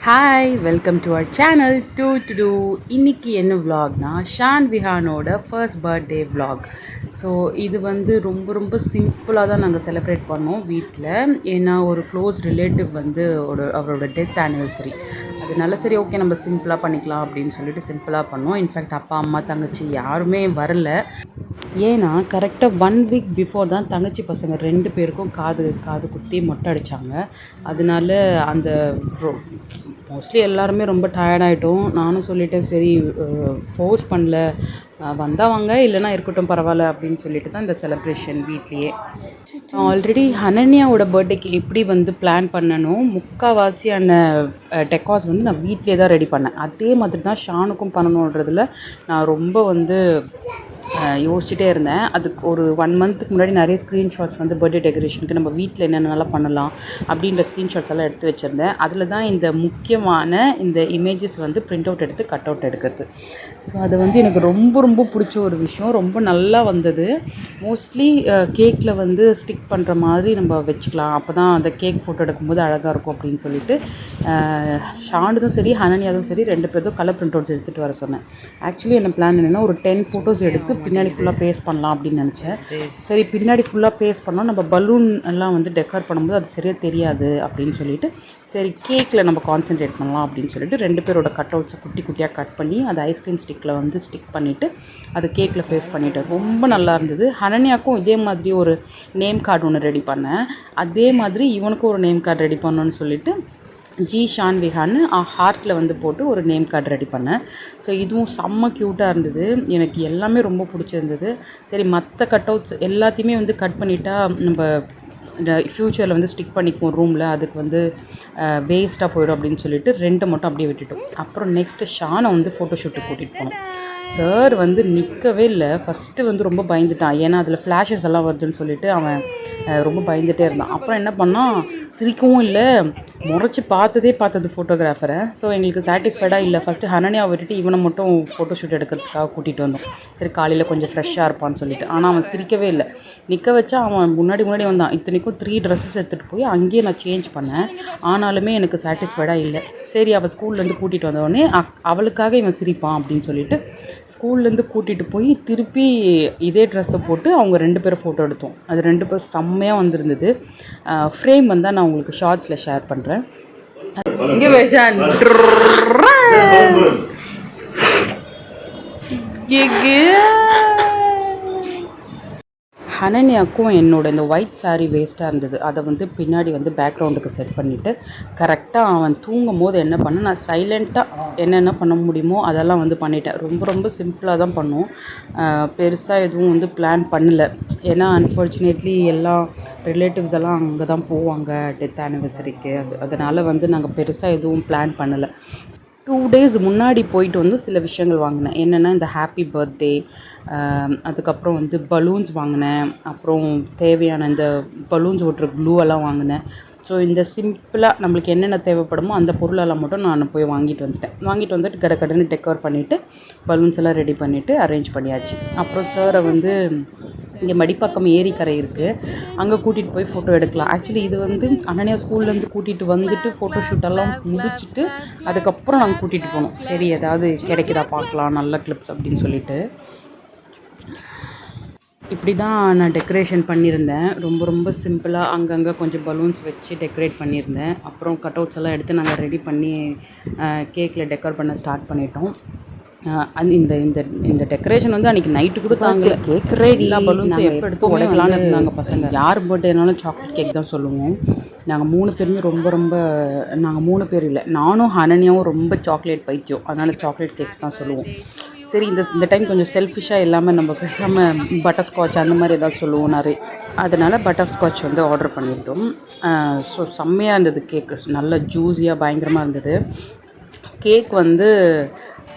Hi welcome to our channel to இன்னைக்கு என்ன vlogனா ஷான் விஹானோட ஃபர்ஸ்ட் பர்த்டே vlog. ஸோ இது வந்து ரொம்ப சிம்பிளாக தான் நாங்கள் செலிப்ரேட் பண்ணோம் வீட்டில். ஏன்னா ஒரு க்ளோஸ் ரிலேட்டிவ் வந்து அவரோட டெத் ஆனிவர்சரி. அதனால சரி ஓகே நம்ம சிம்பிளாக பண்ணிக்கலாம் அப்படின்னு சொல்லிட்டு சிம்பிளாக பண்ணோம். இன்ஃபேக்ட் அப்பா அம்மா தங்கச்சி யாருமே வரல. ஏன்னா கரெக்டாக 1 வீக் பிஃபோர் தான் தங்கச்சி பசங்க 2 பேருக்கும் காது குத்தி மொட்டை அடித்தாங்க. அதனால அந்த மோஸ்ட்லி எல்லாருமே ரொம்ப டயர்டாயிட்டோம். நானும் சொல்லிட்டேன் சரி ஃபோர்ஸ் பண்ணல, வந்தால் வாங்க இல்லைனா இருக்கட்டும் பரவாயில்ல அப்படின்னு சொல்லிட்டு தான் இந்த செலிப்ரேஷன் வீட்லேயே. ஆல்ரெடி ஹனன்யாவோட பர்த்டேக்கு எப்படி வந்து பிளான் பண்ணணும், முக்கால்வாசியான டெக்காஸ் வந்து நான் வீட்லேயே தான் ரெடி பண்ணேன். அதே மாதிரி தான் ஷானுக்கும் பண்ணணுன்றதில் நான் ரொம்ப வந்து யோசிச்சுட்டே இருந்தேன். அதுக்கு ஒரு 1 மந்த்துக்கு முன்னாடி நிறைய ஸ்க்ரீன்ஷாட்ஸ் வந்து பர்த்டே டெக்கரேஷனுக்கு நம்ம வீட்டில் என்னென்னலாம் பண்ணலாம் அப்படின்ற ஸ்க்ரீன்ஷாட்ஸ் எல்லாம் எடுத்து வச்சுருந்தேன். அதில் தான் இந்த முக்கியமான இந்த இமேஜஸ் வந்து பிரிண்ட் அவுட் எடுத்து கட் அவுட் எடுக்கிறது. ஸோ அது வந்து எனக்கு ரொம்ப பிடிச்ச ஒரு விஷயம். ரொம்ப நல்லா வந்தது. மோஸ்ட்லி கேக்கில் வந்து ஸ்டிக் பண்ணுற மாதிரி நம்ம வச்சுக்கலாம், அப்போ தான் அந்த கேக் ஃபோட்டோ எடுக்கும்போது அழகாக இருக்கும் அப்படின்னு சொல்லிட்டு ஷானுதும் சரி ஹனன்யாதும் சரி 2 பேரும் கலர் பிரிண்ட் அவுட்ஸ் எடுத்துகிட்டு வர சொன்னேன். ஆக்சுவலி என்ன பிளான் என்னென்னா ஒரு 10 ஃபோட்டோஸ் எடுத்து பின்னாடி ஃபுல்லாக பேஸ்ட் பண்ணலாம் அப்படின்னு நினச்சேன். சரி பின்னாடி ஃபுல்லாக பேஸ்ட் பண்ணால் நம்ம பலூன் எல்லாம் வந்து டெக்கர் பண்ணும்போது அது சரியாக தெரியாது அப்படின்னு சொல்லிட்டு சரி கேக்கில் நம்ம கான்சென்ட்ரேட் பண்ணலாம் அப்படின்னு சொல்லிட்டு 2 பேரோட கட் அவுட்ஸை குட்டியாக கட் பண்ணி அதை ஐஸ்கிரீம் ஸ்டிக்கில் வந்து ஸ்டிக் பண்ணிவிட்டு அதை கேக்கில் பேஸ்ட் பண்ணிவிட்டேன். ரொம்ப நல்லா இருந்தது. ஹனன்யாக்கும் இதே மாதிரி ஒரு நேம் கார்டு ஒன்று ரெடி பண்ணேன். அதே மாதிரி இவனுக்கும் ஒரு நேம் கார்டு ரெடி பண்ணணுன்னு சொல்லிட்டு ஜி ஷான் விஹான்னு ஹார்ட்டில் வந்து போட்டு ஒரு நேம் கார்டு ரெடி பண்ணேன். ஸோ இதுவும் செம்ம க்யூட்டாக இருந்தது. எனக்கு எல்லாமே ரொம்ப பிடிச்சிருந்தது. சரி மற்ற கட் அவுட்ஸ் எல்லாத்தையுமே வந்து கட் பண்ணிட்டா நம்ம ஃப்யூச்சரில் வந்து ஸ்டிக் பண்ணிக்குவோம் ரூமில், அதுக்கு வந்து வேஸ்ட்டாக போயிடும் அப்படின்னு சொல்லிட்டு 2 மட்டும் அப்படியே விட்டுட்டோம். அப்புறம் நெக்ஸ்ட்டு ஷானை வந்து ஃபோட்டோஷூட்டுக்கு கூட்டிகிட்டு போனோம். சார் வந்து நிற்கவே இல்லை. ஃபஸ்ட்டு வந்து ரொம்ப பயந்துட்டான், ஏன்னா அதில் ஃப்ளாஷஸ் எல்லாம் வருதுன்னு சொல்லிட்டு அவன் ரொம்ப பயந்துகிட்டே இருந்தான். அப்புறம் என்ன பண்ணால் சிரிக்கவும் இல்லை, முறைச்சி பார்த்தது ஃபோட்டோகிராஃபரை. ஸோ எங்களுக்கு சாட்டிஸ்ஃபைடாக இல்லை. ஃபஸ்ட்டு ஹனன்யாவை விட்டுட்டு இவனை மட்டும் ஃபோட்டோஷூட் எடுக்கிறதுக்காக கூட்டிகிட்டு வந்தோம். சரி காலையில் கொஞ்சம் ஃப்ரெஷ்ஷாக இருப்பான்னு சொல்லிட்டு. ஆனால் அவன் சிரிக்கவே இல்லை. நிற்க வச்சா அவன் முன்னாடி வந்தான். இத்தனைக்கும் 3 ட்ரெஸ்ஸஸ் எடுத்துகிட்டு போய் அங்கேயே நான் சேஞ்ச் பண்ணேன். ஆனாலுமே எனக்கு சாட்டிஸ்ஃபைடாக இல்லை. சரி அவள் ஸ்கூல்லேருந்து கூட்டிகிட்டு வந்தோடனே அவளுக்காக இவன் சிரிப்பான் அப்படின்னு சொல்லிட்டு ஸ்கூல்லேருந்து கூட்டிகிட்டு போய் திருப்பி இதே ட்ரெஸ்ஸை போட்டு அவங்க 2 பேரும் ஃபோட்டோ எடுத்தோம். அது 2 பேரும் செம்மையாக வந்திருந்தது. ஃப்ரேம் வந்தால் நான் உங்களுக்கு ஷார்ட்ஸில் ஷேர் பண்ணுறேன். இங்கே வச்சான் ஹனன்யாக்கும் என்னோட இந்த ஒயிட் சாரீ வேஸ்ட்டாக இருந்தது. அதை வந்து பின்னாடி வந்து பேக்ரவுண்டுக்கு செட் பண்ணிவிட்டு கரெக்டாக அவன் தூங்கும் போது என்ன பண்ணேன், நான் சைலண்ட்டாக என்னென்ன பண்ண முடியுமோ அதெல்லாம் வந்து பண்ணிட்டேன். ரொம்ப சிம்பிளாக தான் பண்ணோம். பெருசாக எதுவும் வந்து பிளான் பண்ணலை. ஏன்னா அன்ஃபார்ச்சுனேட்லி எல்லா ரிலேட்டிவ்ஸ் எல்லாம் அங்கே தான் போவாங்க டெத் ஆனிவர்சரிக்கு. அதனால் வந்து நாங்கள் பெருசாக எதுவும் பிளான் பண்ணலை. 2 டேஸ் முன்னாடி போயிட்டு வந்து சில விஷயங்கள் வாங்கினேன். என்னென்னா இந்த ஹாப்பி பர்த்டே, அதுக்கப்புறம் வந்து பலூன்ஸ் வாங்கினேன். அப்புறம் தேவையான இந்த பலூன்ஸ் ஒட்டுற க்ளூ எல்லாம் வாங்கினேன். ஸோ இந்த சிம்பிளாக நம்மளுக்கு என்னென்ன தேவைப்படுமோ அந்த பொருளெல்லாம் மட்டும் நான் போய் வாங்கிட்டு வந்துட்டு கடன்னு டெக்கர் பண்ணிவிட்டு பலூன்ஸ் எல்லாம் ரெடி பண்ணிவிட்டு அரேஞ்ச் பண்ணியாச்சு. அப்புறம் சாரை வந்து இங்கே மடிப்பாக்கம் ஏரிக்கரை இருக்குது, அங்கே கூட்டிகிட்டு போய் ஃபோட்டோ எடுக்கலாம். ஆக்சுவலி இது வந்து அனன்யா ஸ்கூல்லேருந்து கூட்டிகிட்டு வந்துட்டு ஃபோட்டோ ஷூட்டெல்லாம் முடிச்சுட்டு அதுக்கப்புறம் நாங்கள் கூட்டிகிட்டு போனோம். சரி ஏதாவது கிடைக்குதா பார்க்கலாம் நல்ல கிளிப்ஸ் அப்படின்னு சொல்லிட்டு. இப்படி தான் நான் டெக்கரேஷன் பண்ணியிருந்தேன். ரொம்ப சிம்பிளாக அங்கங்கே கொஞ்சம் பலூன்ஸ் வச்சு டெக்கரேட் பண்ணியிருந்தேன். அப்புறம் கட் அவுட்ஸ் எல்லாம் எடுத்து நாங்கள் ரெடி பண்ணி கேக்கில் டெக்கர் பண்ண ஸ்டார்ட் பண்ணிட்டோம். இந்த இந்த இந்த டெக்கரேஷன் வந்து அன்றைக்கி நைட்டு கூட தாங்கலை. கேட்குறே எல்லா பலூன்ஸும் எப்போ எடுத்து உடைக்கலான்னு இருந்தாங்க பசங்க. யார் பர்த்டேனாலும் சாக்லேட் கேக் தான் சொல்லுவோம். நாங்கள் 3 பேருமே ரொம்ப நாங்கள் 3 பேர் இல்லை, நானும் ஹனன்யாவும் ரொம்ப சாக்லேட் பைத்தியம். அதனால் சாக்லேட் கேக்ஸ் தான் சொல்லுவோம். சரி இந்த டைம் கொஞ்சம் செல்ஃபிஷாக இல்லாமல் நம்ம பேசாமல் பட்டர்ஸ்காட்ச் அந்த மாதிரி ஏதாவது சொல்லுவோம் நிறைய. அதனால் பட்டர்ஸ்காட்ச் வந்து ஆர்டர் பண்ணியிருந்தோம். ஸோ செம்மையாக இருந்தது கேக்கு, நல்ல ஜூஸியாக பயங்கரமாக இருந்தது. கேக் வந்து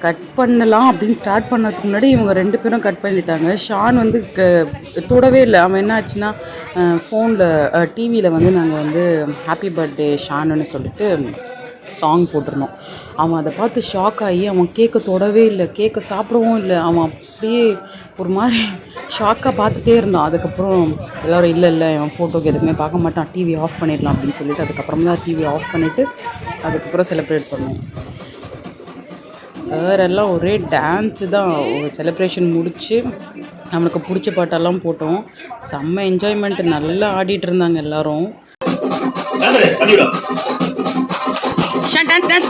கட் பண்ணலாம் அப்படின்னு ஸ்டார்ட் பண்ணதுக்கு முன்னாடி இவங்க 2 பேரும் கட் பண்ணிட்டாங்க. ஷான் வந்து தொடவே இல்லை. அவன் என்ன ஆச்சுன்னா ஃபோனில் டிவியில் வந்து நாங்கள் வந்து ஹாப்பி பர்த்டே ஷானுன்னு சொல்லிட்டு சாங் போட்டிருந்தோம். அவன் அதை பார்த்து ஷாக் ஆகி அவன் கேக்கை தொடவே இல்லை, கேக்கை சாப்பிடவும் இல்லை. அவன் அப்படியே ஒரு மாதிரி ஷாக்காக பார்த்துட்டே இருந்தோம். அதுக்கப்புறம் எல்லோரும் இல்லை என் ஃபோட்டோக்கு எதுவுமே பார்க்க மாட்டான், டிவி ஆஃப் பண்ணிடலாம் அப்படின்னு சொல்லிட்டு அதுக்கப்புறம் தான் டிவி ஆஃப் பண்ணிவிட்டு அதுக்கப்புறம் செலிப்ரேட் பண்ணுவோம். சார் எல்லாம் ஒரே டான்ஸு தான். ஒரு செலிப்ரேஷன் முடித்து நம்மளுக்கு பிடிச்ச பாட்டெல்லாம் போட்டோம். செம்ம என்ஜாய்மெண்ட், நல்லா ஆடிட்டு இருந்தாங்க எல்லோரும். Dance dance.